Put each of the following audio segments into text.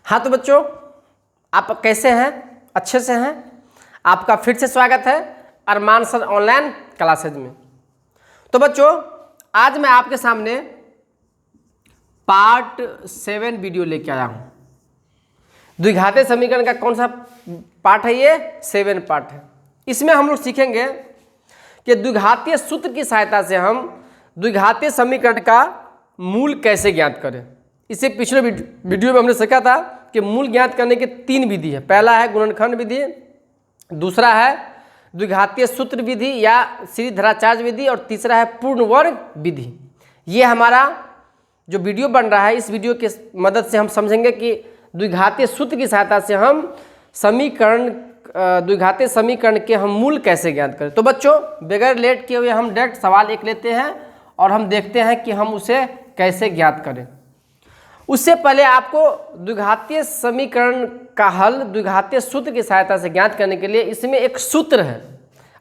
हाँ तो बच्चों, आप कैसे हैं? अच्छे से हैं? आपका फिर से स्वागत है अरमान सर ऑनलाइन क्लासेज में। तो बच्चों, आज मैं आपके सामने पार्ट 7 वीडियो लेके आया हूँ। द्विघातीय समीकरण का कौन सा पार्ट है? ये 7 पार्ट है। इसमें हम लोग सीखेंगे कि द्विघातीय सूत्र की सहायता से हम द्विघातीय समीकरण का मूल कैसे ज्ञात करें। इससे पिछले वीडियो में हमने सीखा था कि मूल ज्ञात करने की 3 विधि है। पहला है गुणनखंड विधि, दूसरा है द्विघातीय सूत्र विधि या श्रीधराचार्य विधि, और तीसरा है पूर्ण वर्ग विधि। ये हमारा जो वीडियो बन रहा है, इस वीडियो की मदद से हम समझेंगे कि द्विघातीय सूत्र की सहायता से हम द्विघातीय समीकरण के हम मूल कैसे ज्ञात करें। तो बच्चों, बगैर लेट किए हुए हम डायरेक्ट सवाल एक लेते हैं और हम देखते हैं कि हम उसे कैसे ज्ञात करें। उससे पहले आपको द्विघातीय समीकरण का हल द्विघातीय सूत्र की सहायता से ज्ञात करने के लिए इसमें एक सूत्र है।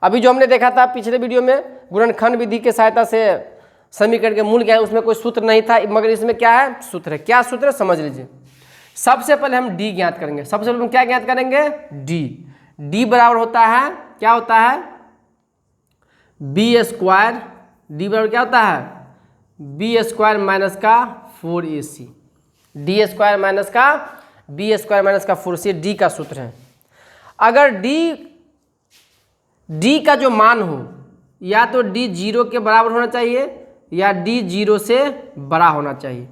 अभी जो हमने देखा था पिछले वीडियो में, गुणनखंड विधि की सहायता से समीकरण के मूल क्या है, उसमें कोई सूत्र नहीं था, मगर इसमें क्या है? सूत्र है। क्या सूत्र है समझ लीजिए। सबसे पहले हम डी ज्ञात करेंगे। सबसे पहले हम क्या ज्ञात करेंगे? डी बराबर होता है, क्या होता है? B square. डी बराबर क्या होता है? बी स्क्वायर माइनस का 4ac। डी स्क्वायर माइनस का बी स्क्वायर माइनस का 4c डी का सूत्र है। अगर डी का जो मान हो, या तो डी 0 के बराबर होना चाहिए या डी 0 से बड़ा होना चाहिए,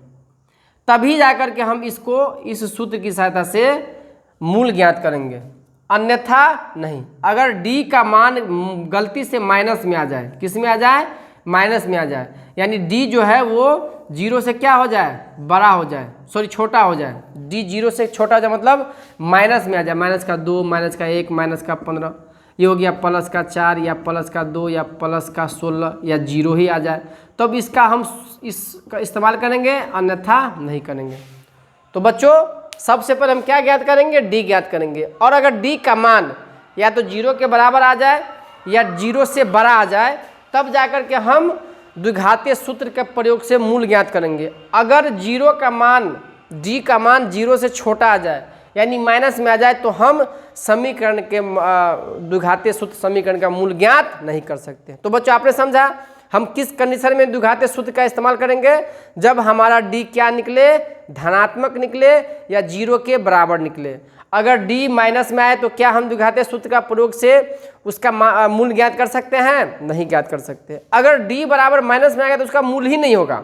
तभी जाकर के हम इसको इस सूत्र की सहायता से मूल ज्ञात करेंगे, अन्यथा नहीं। अगर डी का मान गलती से माइनस में आ जाए, किस में आ जाए? माइनस में आ जाए, यानी डी जो है वो 0 से क्या हो जाए? बड़ा हो जाए, सॉरी छोटा हो जाए। डी 0 से छोटा हो जाए मतलब माइनस में आ जाए, माइनस का 2, माइनस का 1, माइनस का 15, ये हो गया प्लस का 4 या प्लस का 2 या प्लस का 16 या 0 ही आ जाए, तो अब इसका हम इसका इस्तेमाल करेंगे, अन्यथा नहीं करेंगे। तो बच्चों, सबसे पहले हम क्या ज्ञात करेंगे? डी ज्ञात करेंगे। और अगर डी का मान या तो 0 के बराबर आ जाए या 0 से बड़ा आ जाए, तब जाकर के हम द्विघातीय सूत्र के प्रयोग से मूल ज्ञात करेंगे। अगर 0 का मान, डी का मान 0 से छोटा आ जाए, यानी माइनस में आ जाए, तो हम समीकरण के द्विघातीय सूत्र समीकरण का मूल ज्ञात नहीं कर सकते। तो बच्चों, आपने समझा हम किस कंडीशन में द्विघातीय सूत्र का इस्तेमाल करेंगे? जब हमारा डी क्या निकले? धनात्मक निकले या 0 के बराबर निकले। अगर डी माइनस में आए तो क्या हम द्विघातीय सूत्र का प्रयोग से उसका मूल ज्ञात कर सकते हैं? नहीं ज्ञात कर सकते। अगर डी बराबर माइनस में आ गया तो उसका मूल ही नहीं होगा,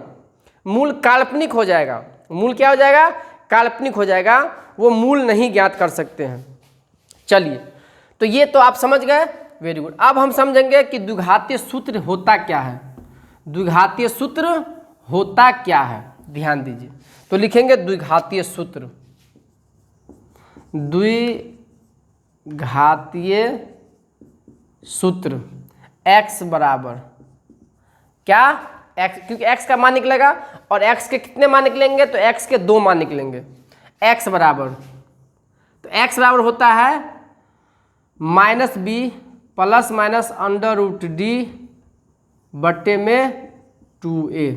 मूल काल्पनिक हो जाएगा। मूल क्या हो जाएगा? काल्पनिक हो जाएगा, वो मूल नहीं ज्ञात कर सकते हैं। चलिए, तो ये तो आप समझ गए, वेरी गुड। अब हम समझेंगे कि द्विघातीय सूत्र होता क्या है। द्विघातीय सूत्र होता क्या है, ध्यान दीजिए। तो लिखेंगे द्विघातीय सूत्र। द्विघातीय सूत्र x बराबर क्या? x, क्योंकि x का मान निकलेगा और x के कितने मान निकलेंगे? तो x के 2 मान निकलेंगे। x बराबर, तो x बराबर होता है -b plus minus under root D बट्टे में 2a।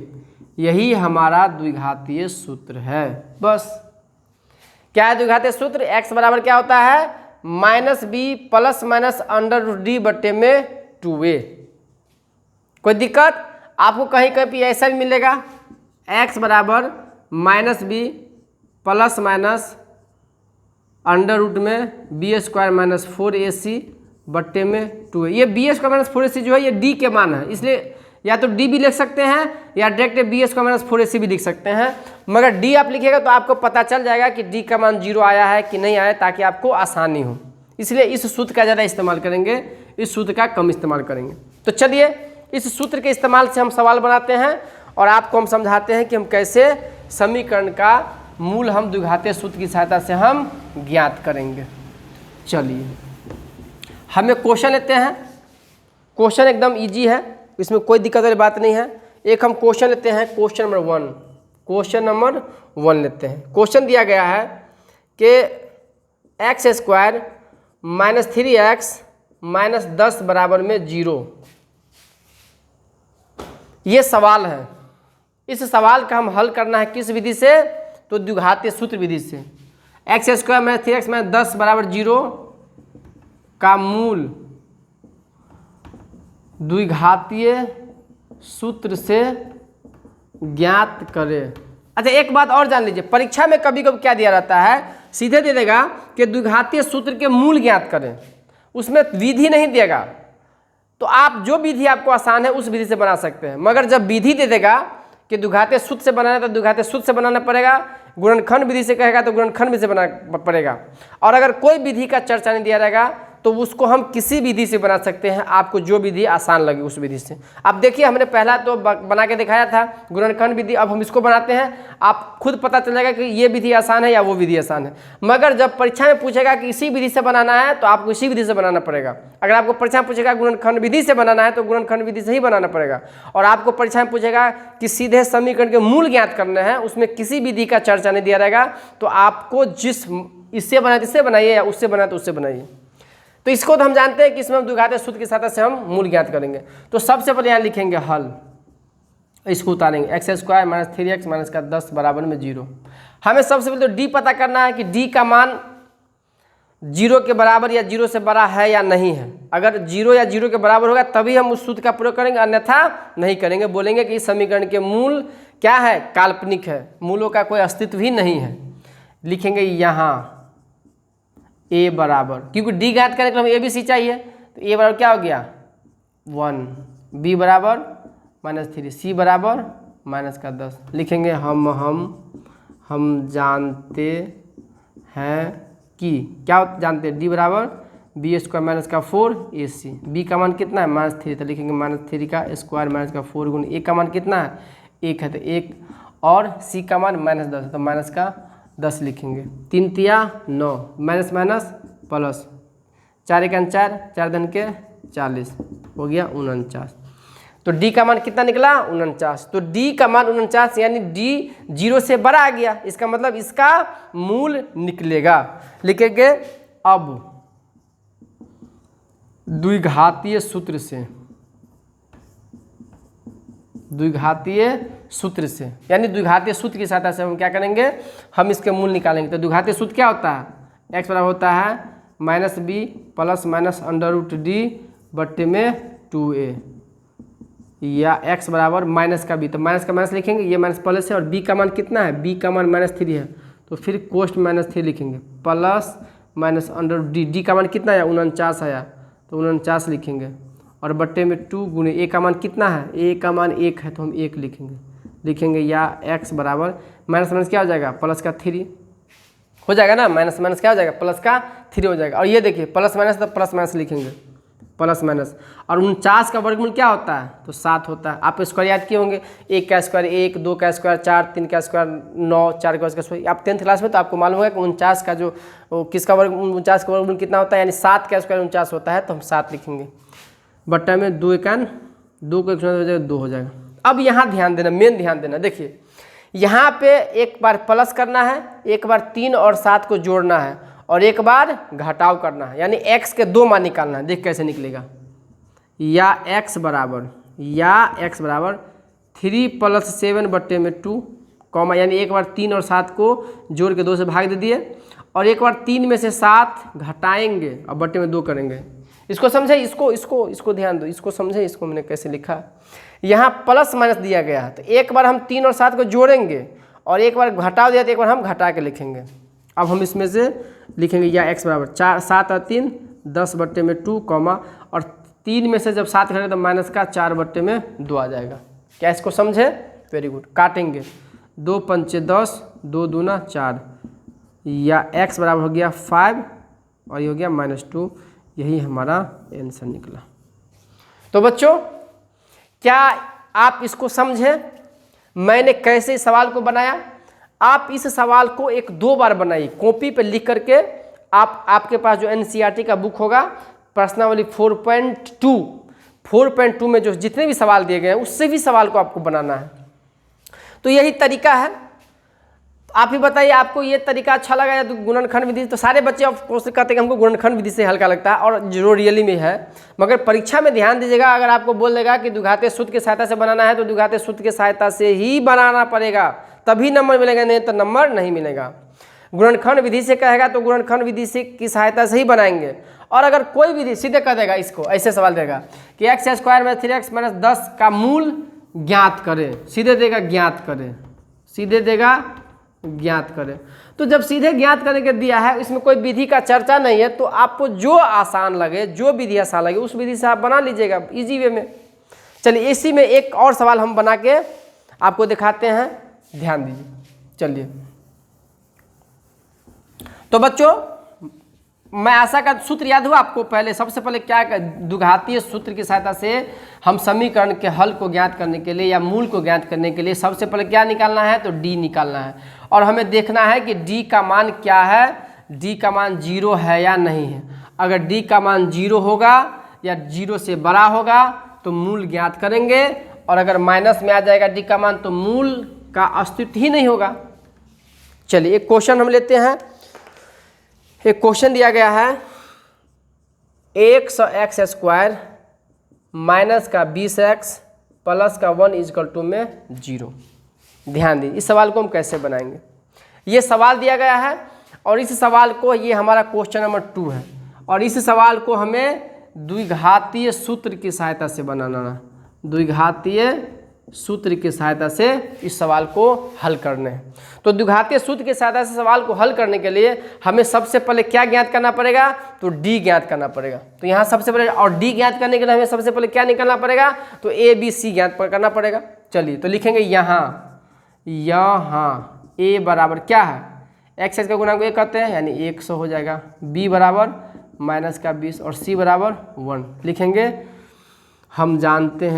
यही हमारा द्विघातीय सूत्र है। बस, क्या है द्विघातीय सूत्र? x बराबर क्या होता है? -b plus minus under root D बट्टे में 2a। कोई दिक्कत? आपको कहीं कहीं ऐसा भी मिलेगा, x बराबर -b plus minus under root में बी स्क्वायर माइनस 4ac बट्टे में 2a। ये बी स्क्वायर माइनस 4ac जो है ये डी के मान है, इसलिए या तो डी भी लिख सकते हैं या direct B square minus 4ac भी लिख सकते हैं। मगर डी आप लिखिएगा तो आपको पता चल जाएगा कि डी का मान 0 आया है कि नहीं आया, ताकि आपको आसानी हो। इसलिए इस सूत्र का ज़्यादा इस्तेमाल करेंगे, इस सूत्र का कम इस्तेमाल करेंगे। तो चलिए, इस सूत्र के इस्तेमाल से हम सवाल बनाते हैं और आपको हम समझाते हैं कि हम कैसे समीकरण का मूल हम द्विघातीय सूत्र की सहायता से हम ज्ञात करेंगे। चलिए, हमें क्वेश्चन लेते हैं। क्वेश्चन एकदम इजी है, इसमें कोई दिक्कत वाली बात नहीं है। एक हम क्वेश्चन लेते हैं, क्वेश्चन नंबर 1। क्वेश्चन नंबर 1 लेते हैं। क्वेश्चन दिया गया है कि x square minus 3x minus 10 बराबर में 0। ये सवाल है। इस सवाल का हम हल करना है किस विधि से? तो द्विघातीय सूत्र विधि से। X square minus 3x minus 10 बराबर 0 का मूल द्विघातीय सूत्र से ज्ञात करें। अच्छा एक बात और जान लीजिए, परीक्षा में कभी कभी क्या दिया रहता है, सीधे दे देगा कि द्विघातीय सूत्र के मूल ज्ञात करें, उसमें विधि नहीं देगा। तो आप जो विधि आपको आसान है उस विधि से बना सकते हैं, मगर जब विधि दे देगा कि द्विघातीय सूत्र से बनाना तो द्विघातीय सूत्र से बनाना पड़ेगा, गुणनखंड विधि से कहेगा तो गुणनखंड विधि से बनाना पड़ेगा। और अगर कोई विधि का चर्चा नहीं दिया रहेगा तो उसको हम किसी विधि से बना सकते हैं, आपको जो विधि आसान लगे उस विधि से। अब देखिए हमने पहला तो बना के दिखाया था गुणनखंड विधि, अब हम इसको बनाते हैं, आप खुद पता चलेगा कि ये विधि आसान है या वो विधि आसान है। मगर जब परीक्षा में पूछेगा कि इसी विधि से बनाना है तो आपको इसी विधि से बनाना पड़ेगा। अगर आपको परीक्षा में पूछेगा गुणनखंड विधि से बनाना है तो गुणनखंड विधि से ही बनाना पड़ेगा। और आपको परीक्षा में पूछेगा कि सीधे समीकरण के मूल ज्ञात करने हैं, उसमें किसी विधि का चर्चा नहीं दिया रहेगा, तो आपको जिस इससे बनाए इससे बनाइए या उससे बनाए तो उससे बनाइए। तो इसको तो हम जानते हैं कि इसमें हम द्विघातीय सूत्र की सहायता से हम मूल ज्ञात करेंगे। तो सबसे पहले यहाँ लिखेंगे हल, इसको उतारेंगे x square minus 3x minus का 10 बराबर में 0। हमें सबसे पहले तो डी पता करना है कि डी का मान 0 के बराबर या 0 से बड़ा है या नहीं है। अगर 0 या 0 के बराबर होगा तभी हम उस सूत्र का प्रयोग करेंगे, अन्यथा नहीं करेंगे। बोलेंगे कि इस समीकरण के मूल क्या है, काल्पनिक है, मूलों का कोई अस्तित्व ही नहीं है। लिखेंगे यहाँ a बराबर, क्योंकि d ज्ञात करने के लिए हमें a b c चाहिए, तो a बराबर क्या हो गया 1, b बराबर -3, c बराबर माइनस का 10। लिखेंगे हम जानते हैं कि क्या जानते हैं, d बराबर b स्क्वायर माइनस का 4 ac, b का मान कितना है -3, तो लिखेंगे -3 का स्क्वायर माइनस का 4 गुण a का मान कितना है 1 है, तो 1, और c का मान -10 है तो माइनस का 10 लिखेंगे। 3 तिया 9, माइनस माइनस प्लस, 4 1 4, 4 धन के 40 हो गया 49। तो d का मान कितना निकला 49। तो d का मान 49 यानी d 0 से बड़ा आ गया, इसका मतलब इसका मूल निकलेगा। लिखेंगे अब द्विघातीय सूत्र से यानी द्विघातीय सूत्र की सहायता से हम क्या करेंगे, हम इसके मूल निकालेंगे। तो द्विघातीय सूत्र क्या होता है, x बराबर होता है -b प्लस माइनस √d बट्टे में 2a, या x बराबर माइनस का b, तो माइनस का माइनस लिखेंगे, ये माइनस प्लस है, और b का मान कितना है, b का मान -3 है, तो फिर कोष्ट -3 लिखेंगे, प्लस माइनस √d, d का मान कितना है 49 आया, तो 49 लिखेंगे, और बट्टे में 2 गुने a का मान कितना है, a का मान 1 है तो हम 1 लिखेंगे या x बराबर माइनस माइनस क्या हो जाएगा प्लस का 3 हो जाएगा ना, माइनस माइनस क्या हो जाएगा प्लस का 3 हो जाएगा। और ये देखिए प्लस माइनस तो प्लस माइनस लिखेंगे, प्लस माइनस, और 49 का वर्गमूल क्या होता है तो 7 होता है। आप स्क्वायर याद किए होंगे, 1 का स्क्वायर 1, 2 का स्क्वायर 4, 3 का स्क्वायर 9, 4 का स्क्वायर। आप 10th क्लास में तो आपको मालूम होगा कि 49 का जो किसका वर्ग 49 का वर्गमूल कितना होता है, यानी 7 का स्क्वायर 49 होता है, तो हम 7 लिखेंगे, बट्टा में 2 को 2 हो जाएगा। अब यहाँ ध्यान देना, मेन ध्यान देना, देखिए यहाँ पे एक बार प्लस करना है, एक बार 3 और 7 को जोड़ना है, और एक बार घटाव करना है, यानी x के 2 मान निकालना है। देख कैसे निकलेगा, या x बराबर 3 + 7 बट्टे में 2 कॉमा, यानी एक बार 3 और 7 को जोड़ के 2 से भाग दे दिए, और एक बार 3 में से 7 घटाएंगे और बट्टे में 2 करेंगे। इसको समझे, इसको ध्यान दो, इसको समझे, इसको मैंने कैसे लिखा। यहाँ प्लस माइनस दिया गया है, तो एक बार हम 3 और 7 को जोड़ेंगे और एक बार घटाव दिया तो एक बार हम घटा के लिखेंगे। अब हम इसमें से लिखेंगे या x बराबर 7 और 3 10 बट्टे में 2 कॉमा, और 3 में से जब 7 घटेगा तो माइनस का 4 बट्टे में 2 आ जाएगा। क्या इसको समझे, वेरी गुड। काटेंगे, 2 पंचे 10, 2 दूना 4, या x बराबर हो गया 5 और ये हो गया -2। यही हमारा आंसर निकला। तो बच्चों क्या आप इसको समझे, मैंने कैसे इस सवाल को बनाया। आप इस सवाल को 1-2 बार बनाइए, कॉपी पे लिख करके। आपके पास जो NCERT का बुक होगा प्रश्नावली 4.2 में जो जितने भी सवाल दिए गए हैं उससे भी सवाल को आपको बनाना है। तो यही तरीका है। आप ही बताइए, आपको ये तरीका अच्छा लगा या तो गुणनखंड विधि। तो सारे बच्चे ऑफ कोर्स कहते हैं कि हमको गुणनखंड विधि से हल्का लगता है, और जो रियली में है। मगर परीक्षा में ध्यान दीजिएगा, अगर आपको बोल देगा कि द्विघातीय सूत्र की सहायता से बनाना है तो द्विघातीय सूत्र की सहायता से ही बनाना पड़ेगा, तभी नंबर मिलेगा, नहीं तो नंबर नहीं मिलेगा। गुणनखंड विधि से कहेगा तो गुणनखंड विधि से की सहायता से ही बनाएंगे। और अगर कोई विधि सीधे कह देगा, इसको ऐसे सवाल देगा कि एक्स स्क्वायर में 3x माइनस 10 का मूल ज्ञात करें, सीधे देगा ज्ञात करें, सीधे देगा ज्ञात करें। तो जब सीधे ज्ञात करने के दिया है, इसमें कोई विधि का चर्चा नहीं है, तो आपको जो आसान लगे, जो विधि आसान लगे उस विधि से आप बना लीजिएगा इजी वे में। चलिए इसी में एक और सवाल हम बना के आपको दिखाते हैं, ध्यान दीजिए। चलिए तो बच्चों, मैं आशा का सूत्र याद हुआ आपको। पहले सबसे पहले क्या, द्विघातीय सूत्र की सहायता से हम समीकरण के हल को ज्ञात करने के लिए या मूल को ज्ञात करने के लिए सबसे पहले क्या निकालना है, तो d निकालना है। और हमें देखना है कि d का मान क्या है, d का मान 0 है या नहीं है। अगर d का मान 0 होगा या 0 से बड़ा होगा तो मूल ज्ञात करेंगे, और अगर माइनस में आ जाएगा d का मान तो मूल का अस्तित्व ही नहीं होगा। चलिए एक क्वेश्चन हम लेते हैं। एक क्वेश्चन दिया गया है, 100x स्क्वायर माइनस का 20x प्लस का 1 इजकल टू में 0। ध्यान दीजिए इस सवाल को हम कैसे बनाएंगे। ये सवाल दिया गया है और इस सवाल को, ये हमारा क्वेश्चन नंबर 2 है, और इस सवाल को हमें द्विघातीय सूत्र की सहायता से बनाना है। द्विघातीय सूत्र की सहायता से इस सवाल को हल करने हैं। तो द्विघातीय सूत्र की सहायता से सवाल को हल करने के लिए हमें सबसे पहले क्या ज्ञात करना पड़ेगा, तो d ज्ञात करना पड़ेगा। तो यहाँ सबसे पहले, और d ज्ञात करने के लिए हमें सबसे पहले क्या निकालना पड़ेगा, तो a b c ज्ञात करना पड़ेगा। चलिए तो लिखेंगे यहाँ a बराबर क्या है, x का गुणांक 1 कहते हैं यानी 100 हो जाएगा, b बराबर माइनस का 20 और c बराबर 1 लिखेंगे। हम जानते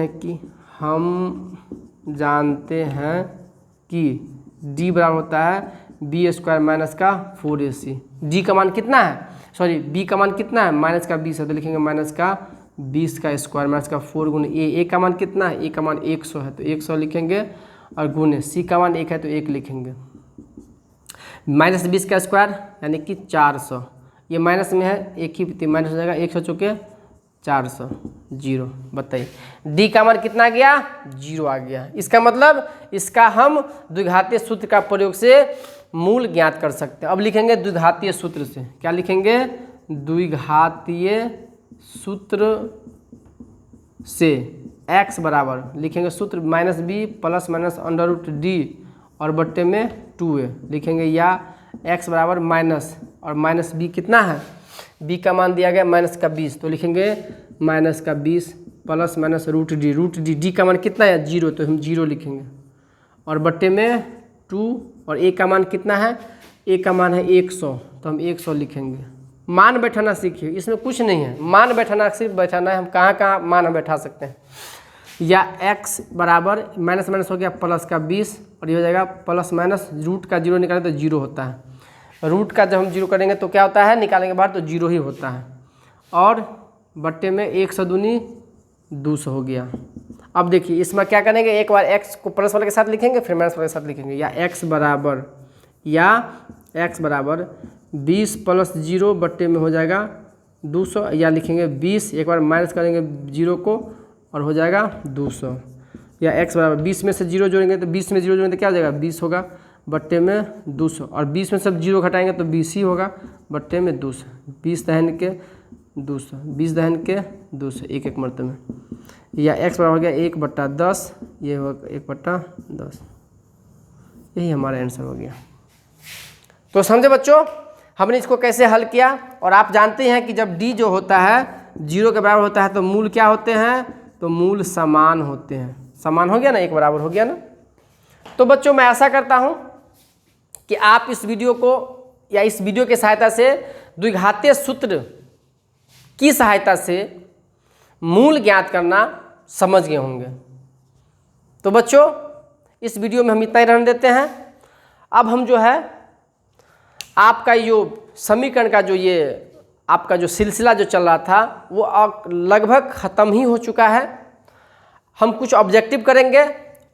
हैं कि d बराबर होता है b स्क्वायर माइनस का 4ac। d का मान कितना है, सॉरी b का मान कितना है, माइनस का 20 है, तो लिखेंगे माइनस का 20 का स्क्वायर माइनस का 4 गुणे a का मान कितना है, a का मान 100 है तो 100 लिखेंगे, और गुणे c का मान 1 है तो 1 लिखेंगे। माइनस 20 का स्क्वायर यानी कि 400, ये माइनस में है, एक ही माइनस हो जाएगा, 100 चौके 400, 0। बताइए d का मान कितना आ गया, 0 आ गया। इसका मतलब इसका हम द्विघातीय सूत्र का प्रयोग से मूल ज्ञात कर सकते हैं। अब लिखेंगे द्विघातीय सूत्र से, क्या लिखेंगे, द्विघातीय सूत्र से x बराबर लिखेंगे सूत्र minus b plus minus under root d और बट्टे में 2a लिखेंगे, या x बराबर माइनस और माइनस b कितना है, b का मान दिया गया माइनस का 20 तो लिखेंगे माइनस का 20 plus minus root D, d का मान कितना है 0 तो हम 0 लिखेंगे, और बट्टे में 2, और a का मान कितना है, a का मान है 100 तो हम 100 लिखेंगे। मान बैठाना सीखिए, इसमें कुछ नहीं है, मान बैठाना सिर्फ बैठाना है। हम कहाँ कहाँ मान हम बैठा सकते हैं, या x बराबर माइनस माइनस हो गया प्लस का 20 और ये हो जाएगा प्लस माइनस, रूट का 0 निकालें तो 0 होता है, रूट का जब हम 0 करेंगे तो क्या होता है, निकालेंगे बाहर तो 0 ही होता है, और बट्टे में 100 दूनी 200 हो गया। अब देखिए इसमें क्या करेंगे, एक बार x को प्लस वाले के साथ लिखेंगे फिर माइनस वाले के साथ लिखेंगे, या x बराबर 20 प्लस 0 बट्टे में हो जाएगा 200, या लिखेंगे 20, एक बार माइनस करेंगे 0 को और हो जाएगा 200, या x बराबर 20 में से 0 जोड़ेंगे तो 20 में 0 जोड़ेंगे तो क्या हो जाएगा 20 होगा बट्टे में 200, और 20 में सब 0 घटाएंगे तो 20 ही होगा बट्टे में 200, 20 दहन के 200, 20 दहन के 200 एक एक मरतबे में, या x बराबर हो गया 1/10, ये होगा 1/10, यही हमारा आंसर हो गया। तो समझे बच्चों हमने इसको कैसे हल किया। और आप जानते हैं कि जब d जो होता है 0 के बराबर होता है तो मूल क्या होते हैं, तो मूल समान होते हैं। समान हो गया ना, एक बराबर हो गया ना। तो बच्चों मैं आशा करता हूं कि आप इस वीडियो को या इस वीडियो की सहायता से द्विघातीय सूत्र की सहायता से मूल ज्ञात करना समझ गए होंगे। तो बच्चों इस वीडियो में हम इतना ही रहने देते हैं। अब हम जो है आपका जो समीकरण का जो ये आपका जो सिलसिला जो चल रहा था वो लगभग ख़त्म ही हो चुका है। हम कुछ ऑब्जेक्टिव करेंगे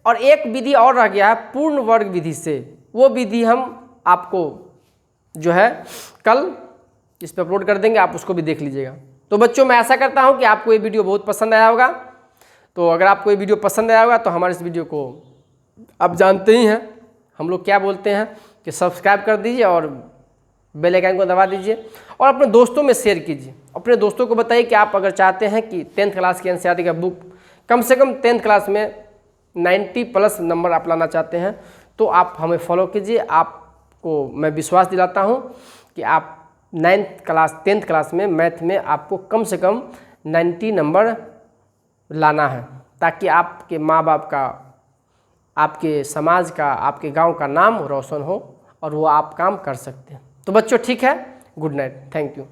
और एक विधि और रह गया है पूर्ण वर्ग विधि से, वो विधि हम आपको जो है कल इस पर अपलोड कर देंगे, आप उसको भी देख लीजिएगा। तो बच्चों मैं आशा करता हूँ कि आपको ये वीडियो बहुत पसंद आया होगा। तो अगर आपको ये वीडियो पसंद आया होगा तो हमारे इस वीडियो को आप जानते ही हैं हम लोग क्या बोलते हैं, कि सब्सक्राइब कर दीजिए और बेल आइकन को दबा दीजिए और अपने दोस्तों में शेयर कीजिए। अपने दोस्तों को बताइए कि आप अगर चाहते हैं कि 10th क्लास की एनसीईआरटी का बुक कम से कम 10th क्लास में 90+ नंबर आप लाना चाहते हैं तो आप हमें फॉलो कीजिए। आपको मैं विश्वास दिलाता हूं कि आप 10th क्लास में मैथ में आपको कम से कम 90 नंबर लाना है, ताकि आपके माँ बाप का, आपके समाज का, आपके गांव का नाम रोशन हो और वो आप काम कर सकते हैं। तो बच्चों ठीक है, गुड नाइट, थैंक यू।